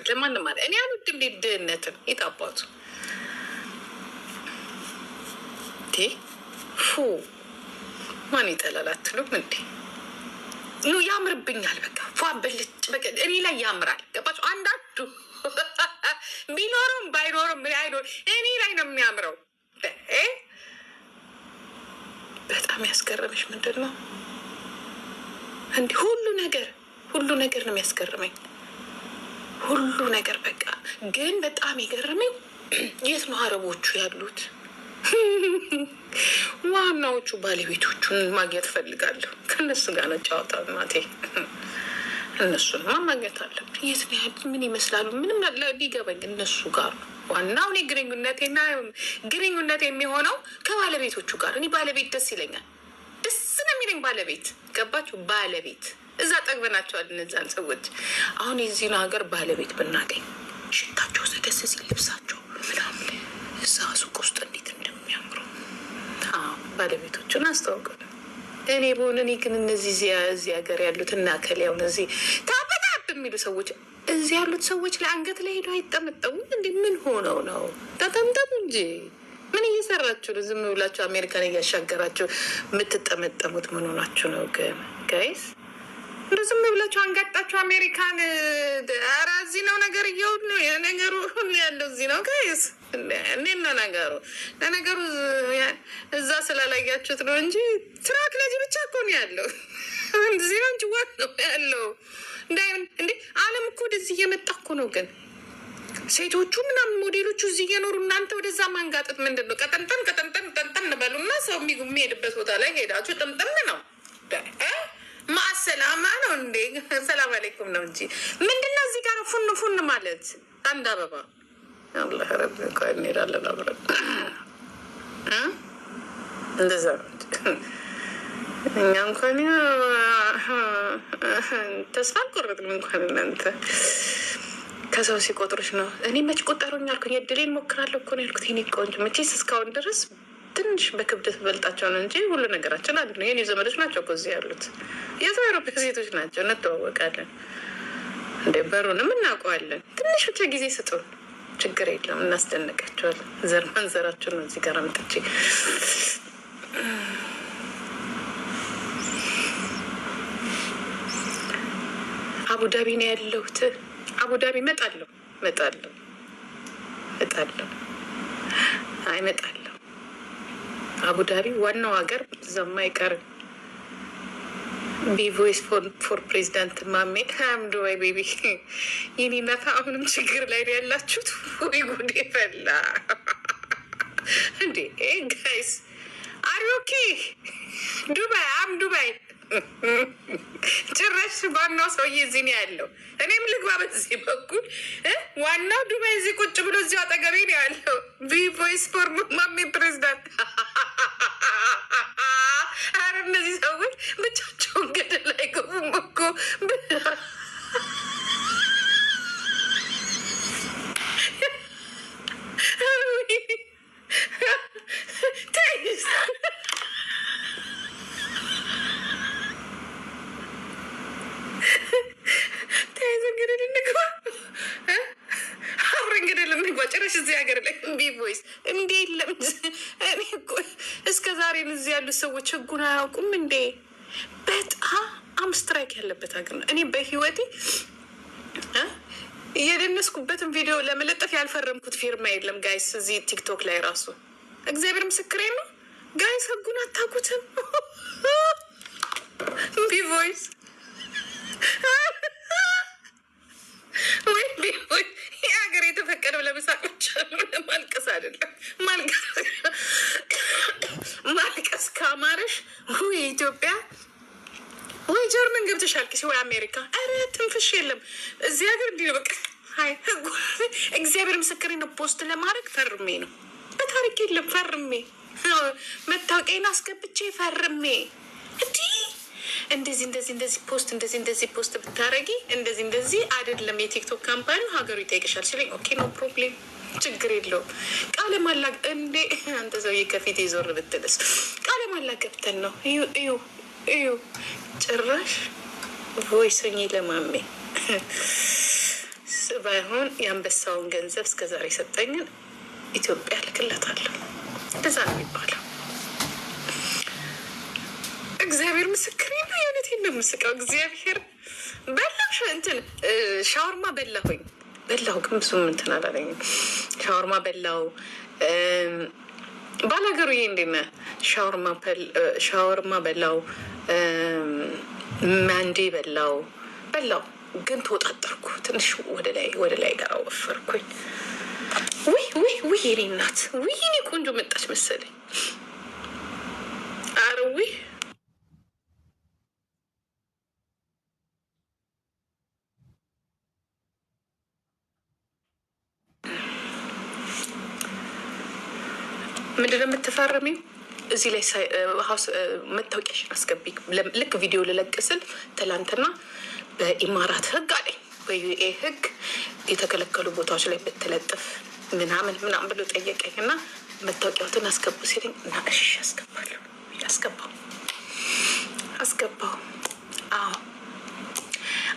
ለማንም ማለት እኔ አልወድም ድህነትን ይጣባቱ ፉ ማን ይጠላል አትሉም እንዴ? ኑ ያምርብኛል። በቃ ፏን ብልጭ በቃ እኔ ላይ ያምራል። ገባችሁ? አንዳንዱ ቢኖርም ባይኖርም ምን አይኖር እኔ ላይ ነው የሚያምረው። በጣም ያስገረመሽ ምንድን ነው? እንዲህ ሁሉ ነገር ነው የሚያስገርመኝ። ሁሉ ነገር በቃ ግን በጣም የገረመኝ የት ነው አረቦቹ ያሉት? ዋናዎቹ ባለቤቶቹን ማግኘት ፈልጋለሁ። ከእነሱ ጋር ነው ጨዋታ ማቴ። እነሱንማ ማግኘት አለብን። የት ነው ያሉት? ምን ይመስላሉ? ምንም ሊገባኝ እነሱ ጋር ነው ዋናው። እኔ ግንኙነት የሚሆነው ከባለቤቶቹ ጋር። እኔ ባለቤት ደስ ይለኛል። ደስ ነው የሚለኝ ባለቤት። ገባችሁ? ባለቤት እዛ ጠግበናቸዋል እነዛን ሰዎች። አሁን የዚህን ሀገር ባለቤት ብናገኝ ሽታቸው ደስ ሲል ልብሳቸው ምናምን እዛ ሱቅ ውስጥ እንዴት እንደሚያምሩ ባለቤቶቹን አስተዋውቀ። እኔ በሆነ እኔ ግን እነዚህ እዚህ ሀገር ያሉት እና ከሊያውን እዚህ ታበጣብ የሚሉ ሰዎች እዚህ ያሉት ሰዎች ለአንገት ላይ ሄደው አይጠመጠሙም እንዴ? ምን ሆነው ነው? ተጠምጠሙ እንጂ ምን እየሰራችሁ ነው? ዝም ብላችሁ አሜሪካን እያሻገራችሁ የምትጠመጠሙት ምን ሆናችሁ ነው? ግን ጋይስ ዝም ብላችሁ አንጋጣችሁ አሜሪካን። ኧረ እዚህ ነው ነገር እየውድ ነው ነገሩ ያለው እዚህ ነው ጋይስ። እንዴት ነው ነገሩ? ለነገሩ እዛ ስላላያችሁት ነው እንጂ ትራክ ነጂ ብቻ እኮ ነው ያለው። እዚህ ነው እንጂ ዋናው ያለው እንዴ ዓለም እኮ ወደዚህ እየመጣ እኮ ነው። ግን ሴቶቹ ምናምን ሞዴሎቹ እዚህ እየኖሩ እናንተ ወደዛ ማንጋጠጥ ምንድን ነው? ቀጠንጠን በሉና ሰው የሚሄድበት ቦታ ላይ ሄዳችሁ ጥምጥም ነው ማሰላማ ነው እንዴ? ሰላም አለይኩም ነው እንጂ ምንድነው እዚህ ጋር ፉን ማለት? አንድ አበባ አላህ ረብ እንሄዳለን አብረን እንደዛ ነው። እኛ እንኳን ተስፋ አልቆረጥንም። እንኳን እናንተ ከሰው ሲቆጥሩች ነው። እኔ መች ቆጠሩኝ አልኩኝ። እድሌን ሞክራለሁ እኮ ነው ያልኩት። ይኔ ቆንጆ መቼስ እስካሁን ድረስ ትንሽ በክብደት በልጣቸው ነው እንጂ ሁሉ ነገራችን አንድ ነው። የኔ ዘመዶች ናቸው እኮ እዚህ ያሉት የሰው አውሮፓ ሴቶች ናቸው። እንተዋወቃለን እንደ በሩንም እናውቀዋለን። ትንሽ ብቻ ጊዜ ስጡን፣ ችግር የለም እናስደንቃቸዋለን። ዘር ማንዘራቸው ነው እዚህ ጋር አምጥቼ አቡዳቢ ነው ያለሁት። አቡዳቢ እመጣለሁ። አይመጣለሁ አቡዳቢ ዋናው ሀገር ዘማ አይቀርም። ቢቮይስ ፎር ፕሬዚዳንት ማሜ ዱባይ ቤቢ የኔ እናት አሁንም ችግር ላይ ነው ያላችሁት። ወይ ጉድ ፈላ እንዴ ጋይስ አር ኦኬ? ዱባይ ጭራሽ ዋናው ሰውዬ እዚህ ነው ያለው። እኔም ልግባ በዚህ በኩል ዋናው ዱባይ እዚህ ቁጭ ብሎ እዚሁ አጠገቤ ነው ያለው። ቪቮይስ ፎር ማሜ ፕሬዚዳንት። አረ እነዚህ ሰዎች ብቻቸውን ገደል አይገቡም እኮ። ጭራሽ እዚህ ሀገር ላይ ቪቮይስ እንዴ የለም። እኔ እስከ ዛሬ እዚህ ያሉት ሰዎች ህጉን አያውቁም እንዴ? በጣም ስትራይክ ያለበት ሀገር ነው። እኔ በህይወቴ የደነስኩበትን ቪዲዮ ለመለጠፍ ያልፈረምኩት ፊርማ የለም ጋይስ። እዚህ ቲክቶክ ላይ ራሱ እግዚአብሔር ምስክሬ ነው ጋይስ። ህጉን አታውቁትም። ቪቮይስ ወይ ቪቮይስ የሀገር የተፈቀደው ለመሳቆች ማልቀስ አይደለም። ማልቀስ ከአማረሽ ወይ ኢትዮጵያ ወይ ጀርመን ገብተሽ አልቅሽ፣ ወይ አሜሪካ። ኧረ ትንፍሽ የለም እዚህ ሀገር እንዲህ ነው በቃ። እግዚአብሔር ምስክሬ ነው። ፖስት ለማድረግ ፈርሜ ነው። በታሪክ የለም ፈርሜ መታወቂያን አስገብቼ ፈርሜ እንደዚህ ፖስት ብታረጊ እንደዚህ አይደለም የቲክቶክ ካምፓኒ ሀገሩ ይጠይቅሻል ሲለኝ ኦኬ ኖ ፕሮብሌም ችግር የለውም። ቃለ ማላ እንዴ አንተ ሰውዬ ከፊት ይዞር ብትልስ ቃለ ማላ ገብተን ነው እዩ ጭራሽ ቮይስኝ ለማሜ ባይሆን የአንበሳውን ገንዘብ እስከዛሬ ሰጠኝን ኢትዮጵያ ልክለታለሁ። እንደዛ ነው የሚባለው። እግዚአብሔር ምስክሬ ነው። የእውነቴን ነው የምስቀው። እግዚአብሔር በላሽ እንትን ሻወርማ በላሁ ግን ብዙም እንትን አላለኝም። ሻወርማ በላው። ባላገሩ ይሄ እንዴት ነህ? ሻወርማ በላው። ማንዴ በላው ግን ተወጣጠርኩ ትንሽ ወደ ላይ ጋር ወፈርኩኝ። ውይ የኔ እናት ውይ እኔ ቆንጆ መጣች መሰለኝ። አረ ውይ ምንድነው የምትፈርሚው? እዚህ ላይ መታወቂያሽን አስገቢ። ልክ ቪዲዮ ልለቅስል ትላንትና በኢማራት ህግ አለኝ በዩኤ ህግ የተከለከሉ ቦታዎች ላይ ብትለጥፍ ምናምን ብሎ ጠየቀኝ እና መታወቂያዎትን አስገቡ ሲለኝ እና እሺ አስገባለሁ። አስገባው። አዎ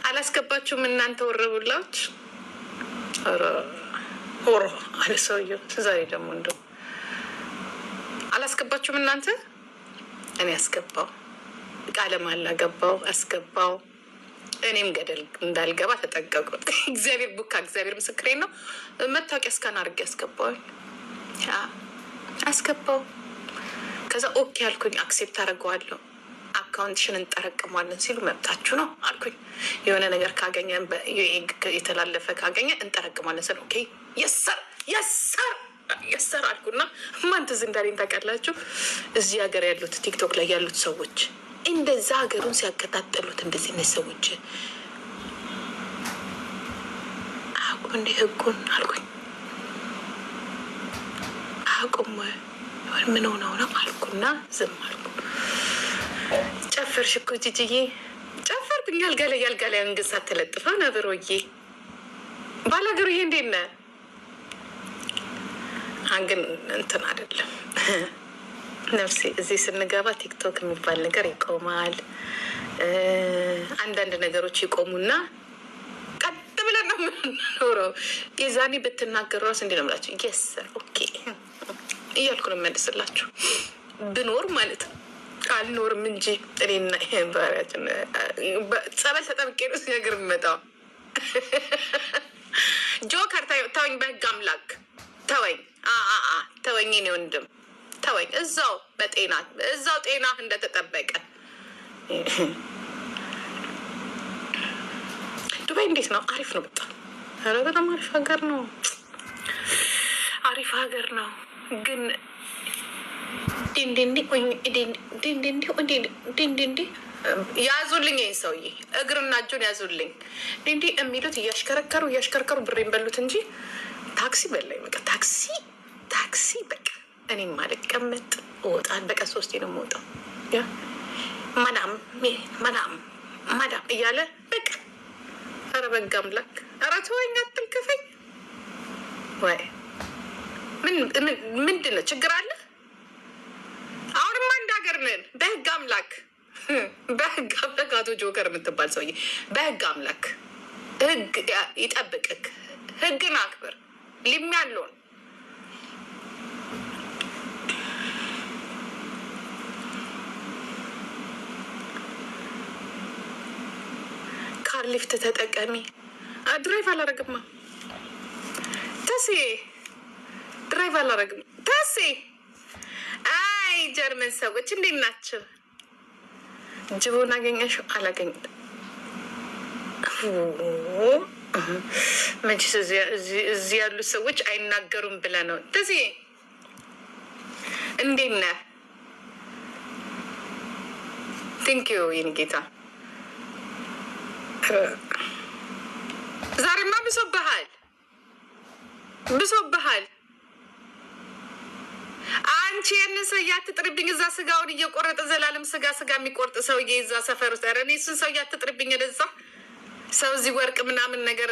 አላስገባችሁም እናንተ ወረቡላች። ሆሮ አለ ሰውየው። ዛሬ ደግሞ እንደው አላስገባችሁም እናንተ። እኔ አስገባው፣ ቃለ መሃላ ገባው፣ አስገባው። እኔም ገደል እንዳልገባ ተጠንቀቁ። እግዚአብሔር እግዚአብሔር ምስክሬ ነው። መታወቂያ እስካን አድርጌ አስገባው። ከዛ ኦኬ አልኩኝ። አክሴፕት አደርገዋለሁ። አካውንትሽን እንጠረቅሟለን ሲሉ መብታችሁ ነው አልኩኝ። የሆነ ነገር ካገኘ የተላለፈ ካገኘ እንጠረቅሟለን ስለ ኦኬ የሰር አልኩና ማን ትዝ እንዳለኝ ታውቃላችሁ? እዚህ ሀገር ያሉት ቲክቶክ ላይ ያሉት ሰዎች እንደዛ ሀገሩን ሲያከታተሉት እንደዚህ አይነት ሰዎች አቁም እንደ ህጉን አልኩኝ። አቁም ምን ሆነው ነው አልኩና ዝም አልኩ። ጨፈርሽ እኮ ጂጂዬ ጨፈርኩኝ። ያልጋ ላይ አንገት ተለጥፋ ነብሮዬ ባላገሩዬ እንዴት ነህ? ግን እንትን አይደለም ነፍሴ። እዚህ ስንገባ ቲክቶክ የሚባል ነገር ይቆማል። አንዳንድ ነገሮች ይቆሙና ቀጥ ብለን ነው የምንኖረው። የዛኔ ብትናገሩ ራሱ እንዲ ነው የምላችሁ። የሰር ኦኬ እያልኩ ነው የምመልስላችሁ። ብኖር ማለት ነው አልኖርም እንጂ እኔና ባህሪያችን ጸበል ተጠብቄ ነው ሲነገር የምመጣው። ጆከር ተወኝ፣ በህግ አምላክ ተወኝ። ተወኝ እኔ ወንድም ተወኝ። እዛው ጤና እንደተጠበቀ። ዱባይ እንዴት ነው? አሪፍ ነው በጣም። ኧረ በጣም አሪፍ ሀገር ነው። ግን ዲንዲንዲ ያዙልኝ፣ ይህን ሰውዬ እግርና እጁን ያዙልኝ። ዲንዲ የሚሉት እያሽከረከሩ ብሬን በሉት እንጂ ታክሲ በላይ በቃ ታክሲ በቃ እኔም አልቀመጥ እወጣል። በቃ 3 ነው የምወጣው። ማዳም እያለ በቃ ኧረ በጋ አምላክ ኧረ ተወኝ፣ አትልከፈኝ። ወይ ምንድን ነው ችግር አለ? አሁንማ አንድ ሀገር ነን። በህግ አምላክ አቶ ጆከር የምትባል ሰውዬ በህግ አምላክ ህግ ይጠብቅክ። ህግን አክብር። ሊም ያለውን ካር ሊፍት ተጠቀሚ። ድራይቭ አላረግማ ተሴ ድራይቭ አላረግም ተሴ። አይ ጀርመን ሰዎች እንዴት ናቸው? ጅቡን አገኘሽው? አላገኝም። መቼስ እዚህ ያሉት ሰዎች አይናገሩም ብለህ ነው። እንደዚህ እንዴት ነህ? ቴንኪዩ የኔ ጌታ። ዛሬማ ብሶብሃል። አንቺ ያንን ሰው እያትጥርብኝ እዛ ስጋውን እየቆረጠ ዘላለም ስጋ የሚቆርጥ ሰውዬ እዛ ሰፈር ውስጥ እኔ እሱን ሰው እያትጥርብኝ ወደዛ ሰው እዚህ ወርቅ ምናምን ነገር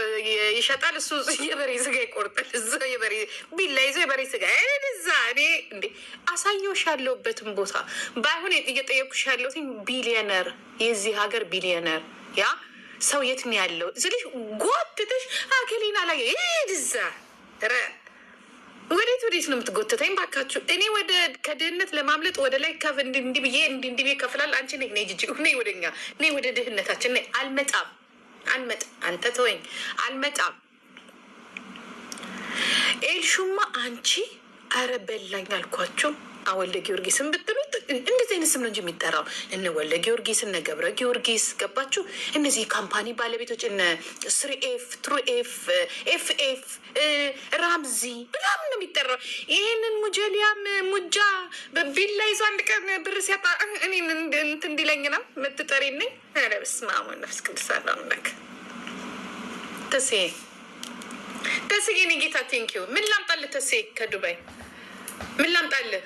ይሸጣል። እሱ የበሬ ስጋ ይቆርጣል። እዛ የበሬ ቢላ ይዞ የበሬ ስጋ እዛ እኔ እንዴ አሳየውሽ ያለሁበትን ቦታ ባይሆን እየጠየኩሽ ያለሁት ቢሊየነር፣ የዚህ ሀገር ቢሊየነር ያ ሰው የት ነው ያለው? ስለዚህ ጎትተሽ አከሌና ላይ ይድዛ ወዴት ነው የምትጎትተኝ? ባካችሁ እኔ ወደ ከድህነት ለማምለጥ ወደ ላይ ከፍ እንዲህ ብዬ እንዲህ ከፍላል። አንቺ ነይ ጂጂ ነይ ወደኛ ነይ ወደ ድህነታችን ነይ። አልመጣም አንተ ተወኝ፣ አልመጣም። ኤልሹማ አንቺ አረ በላኝ አልኳችሁ። ወልደ ጊዮርጊስን ብትሉት እንደዚህ አይነት ስም ነው እንጂ የሚጠራው እነ ወልደ ጊዮርጊስ እነ ገብረ ጊዮርጊስ ገባችሁ? እነዚህ የካምፓኒ ባለቤቶች እነ ስሪኤፍ ትሩኤፍ ኤፍኤፍ ራምዚ ምናምን ነው የሚጠራው። ይህንን ሙጀሊያም ሙጃ በቢላ ይዞ አንድ ቀን ብር ሲያጣ እኔ እንትን እንዲለኝ ነው የምትጠሪ ነኝ። ኧረ በስመ አብ ወመንፈስ ቅዱስ አምላክ። ተሴ የእኔ ጌታ ቴንኪው። ምን ላምጣልህ ተሴ? ከዱባይ ምን ላምጣልህ?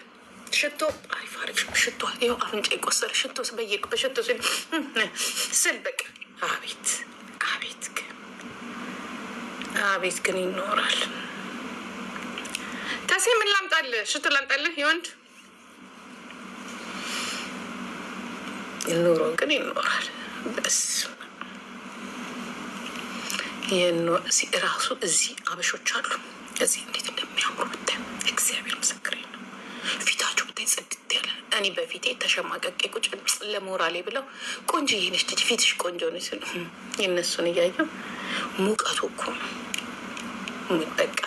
ሽቶ አሪፍ ሽቶ። ይኸው አፍንጫ የቆሰረ ሽቶ በየቅ በሽቶ ስል በቃ አቤት ግን ይኖራል። ተሴ ምን ላምጣልህ? ሽቶ ላምጣልህ? የወንድ ኑሮ ግን ይኖራል። በስ ራሱ እዚህ አበሾች አሉ። እዚህ እንዴት እንደሚያምሩ ብታይ እግዚአብሔር ምስክሬ ነው። ፊታቸው ብታይ ጽድት ያለ። እኔ በፊቴ ተሸማቀቄ ቁጭ ለሞራሌ ብለው ቆንጆዬ ነሽ ልጅ ፊትሽ ቆንጆ ነው ሲሉ የእነሱን እያየው ሙቀቱ እኮ በቃ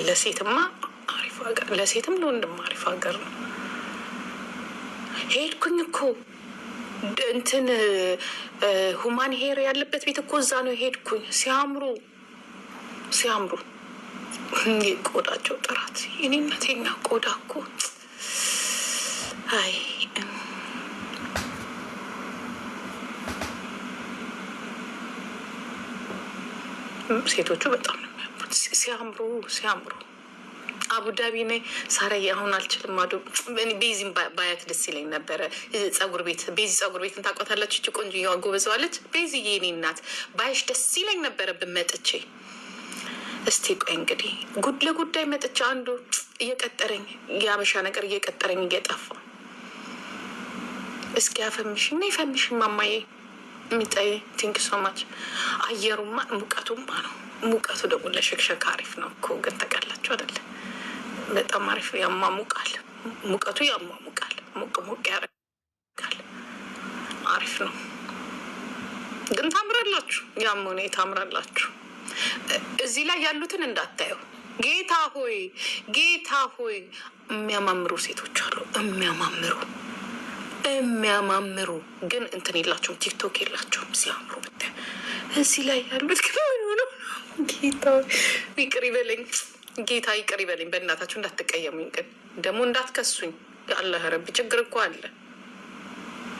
ለሴትማ አሪፍ ሀገር፣ ለሴትም ለወንድም አሪፍ ሀገር ነው። ሄድኩኝ እኮ እንትን ሁማን ሄር ያለበት ቤት እኮ እዛ ነው ሄድኩኝ። ሲያምሩ ቆዳቸው ጥራት የኔነቴና ቆዳ እኮ ሴቶቹ በጣም ነው የሚያምሩት። ሲያምሩ አቡዳቢ ነኝ ሳራዬ። አሁን አልችልም አዶ ቤዚን ባያት ደስ ይለኝ ነበረ። ጸጉር ቤት ቤዚ ጸጉር ቤትን ታውቋታላችሁ? እቺ ቆንጆ ጎበዘዋለች ቤዚ የኔ እናት። ባይሽ ደስ ይለኝ ነበረ ብመጥቼ። እስቲ ቆይ እንግዲህ ለጉዳይ መጥቼ አንዱ እየቀጠረኝ የአበሻ ነገር እየቀጠረኝ እየጠፋ እስኪ ያፈምሽ እና ይፈምሽ ማማዬ የሚጣይ ቲንክ ሶማች። አየሩማ ሙቀቱማ ነው። ሙቀቱ ደግሞ ለሸክሸክ አሪፍ ነው እኮ ግን ተቀላችሁ አይደለ? በጣም አሪፍ ያሟሙቃል። ሙቀቱ ያሟሙቃል። ሞቅ ያደርጋል። አሪፍ ነው ግን ታምራላችሁ። ያም ሆነ ታምራላችሁ። እዚህ ላይ ያሉትን እንዳታየው። ጌታ ሆይ የሚያማምሩ ሴቶች አሉ። የሚያማምሩ ግን እንትን የላቸውም፣ ቲክቶክ የላቸውም። ሲያምሩ ብታይ እዚህ ላይ ያሉት ግን ሆነው ጌታ ይቅር ይበለኝ። ጌታ ይቅር ይበለኝ። በእናታችሁ እንዳትቀየሙኝ፣ ግን ደግሞ እንዳትከሱኝ። አላህ ረቢ ችግር እኮ አለ።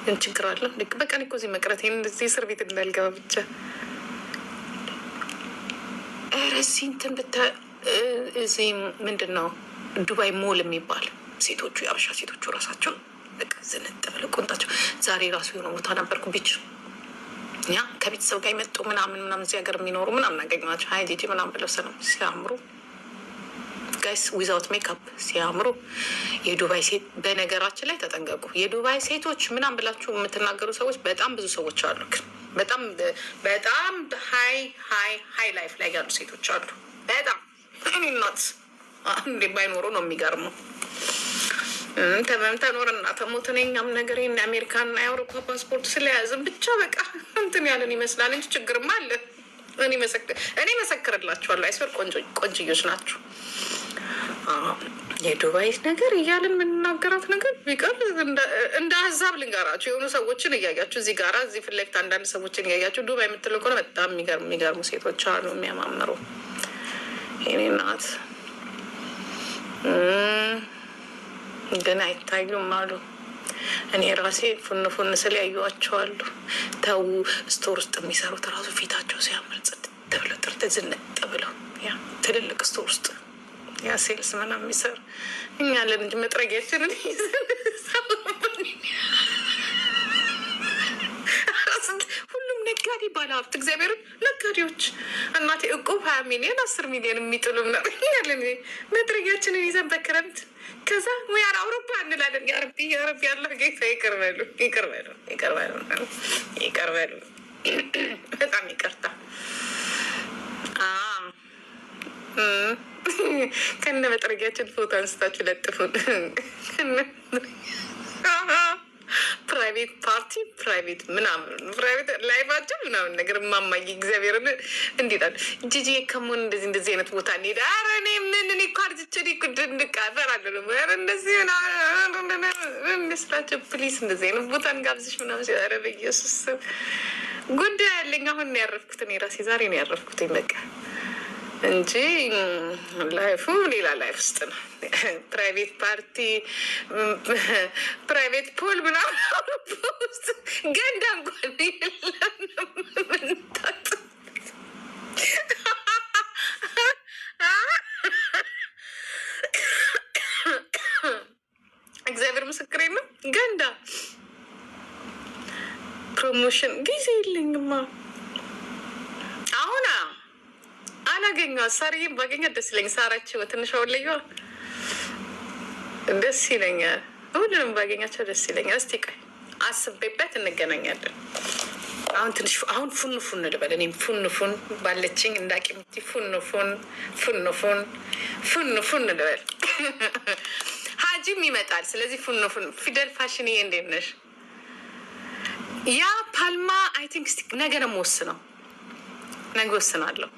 ግን ችግር አለ። በቀን እኮ እዚህ መቅረት እዚህ እስር ቤት እንዳልገባ ብቻ ረሲ እንትን እዚህ ምንድን ነው ዱባይ ሞል የሚባል ሴቶቹ የአበሻ ሴቶቹ ራሳቸው በቃ ዝንጥ ብለው ቁንጣቸው። ዛሬ ራሱ የሆነ ቦታ ነበርኩ ቢች ያ ከቤተሰብ ጋር የመጡ ምናምን እዚህ ሀገር የሚኖሩ ምናምን አገኘኋቸው። ሀይ ጂጂ ምናምን ብለው ሰላም ሲያምሩ ጋይስ ዊዛውት ሜካፕ ሲያምሩ። የዱባይ ሴት በነገራችን ላይ ተጠንቀቁ። የዱባይ ሴቶች ምናምን ብላችሁ የምትናገሩ ሰዎች በጣም ብዙ ሰዎች አሉ። ግን በጣም ሀይ ላይፍ ላይ ያሉ ሴቶች አሉ። በጣም ናት እንዴ ባይኖሩ ነው የሚገርመው። ተኖርና ተሞትን እኛም ነገር አሜሪካና የአውሮፓ ፓስፖርት ስለያዝም ብቻ በቃ እንትን ያለን ይመስላል እንጂ ችግርማ አለ። እኔ መሰክርላችኋለሁ። አይስበር ቆንጆዮች ናችሁ። የዱባይ ነገር እያለን የምንናገራት ነገር ቢቀር እንደ ሀሳብ ልንጋራችሁ። የሆኑ ሰዎችን እያያችሁ እዚህ ጋራ እዚህ ፊት ለፊት አንዳንድ ሰዎችን እያያችሁ ዱባይ የምትለው ከሆነ በጣም የሚገርሙ ሴቶች አሉ፣ የሚያማምሩ የኔ ናት። ግን አይታዩም አሉ። እኔ ራሴ ፉን ስል ያዩዋቸዋሉ። ተው ስቶር ውስጥ የሚሰሩት ራሱ ፊታቸው ሲያምር ጽድት ብለው ጥርት ዝንጥ ብለው ያ ትልልቅ ስቶር ውስጥ ያ ሴልስ ምናምን የሚሰሩ እኛ ለን እንጂ መጥረጊያችንን ሁሉም ነጋዴ ባለሀብት እግዚአብሔርን ነጋዴዎች እናቴ እቁብ 20 ሚሊዮን 10 ሚሊዮን የሚጥሉ ያለን መጥረጊያችንን ይዘን በክረምት ከዛ ሙያር አውሮፓ እንላለን። ያረቢ ያለ ጌታ ይቅርበሉ። በጣም ይቅርታ። ከነ መጥረጊያችን ፎቶ አንስታችሁ ለጥፉን። ፕራይቬት ፓርቲ ፕራይቬት ምናምን ፕራይቬት ላይፋቸው ምናምን ነገር ማማይ እግዚአብሔርን እንዲላሉ ጂጂ ከሞን እንደዚህ አይነት ቦታ እንሄድ። ኧረ እኔ ምን እኔ እኮ አርጅቼ እንቃፈራለ ነው እንደዚህ ስላቸው ፕሊስ እንደዚህ አይነት ቦታ እንጋብዝሽ ምናምን። ኧረ በኢየሱስ ጉዳይ ያለኝ አሁን ነው ያረፍኩት። እኔ ራሴ ዛሬ ነው ያረፍኩት በቃ እንጂ ላይፉ ሌላ ላይፍ ውስጥ ነው። ፕራይቬት ፓርቲ ፕራይቬት ፖል ምናምን ውስጥ ገንዳ እንኳን የለም። ምንጣጥ እግዚአብሔር ምስክሬ ነው። ገንዳ ፕሮሞሽን ጊዜ የለኝማ አሁን አላገኘኋት። ሳርዬ ባገኛት ደስ ይለኛል። ሳራቸው በትንሿ ወለየዋ ደስ ይለኛል። ሁሉንም ባገኛቸው ደስ ይለኛል። እስቲ ቆይ አስቤበት እንገናኛለን። አሁን ትንሽ አሁን ፉን ፉን ልበል። እኔም ፉን ፉን ባለችኝ እንዳቂምቲ ፉን ፉን ፉን ፉን ፉን ፉን ልበል። ሀጂም ይመጣል። ስለዚህ ፉን ፉን ፊደል ፋሽን ይሄ እንዴት ነሽ? ያ ፓልማ አይ ቲንክ ነገ ነው የምወስነው። ነገ ወስናለሁ።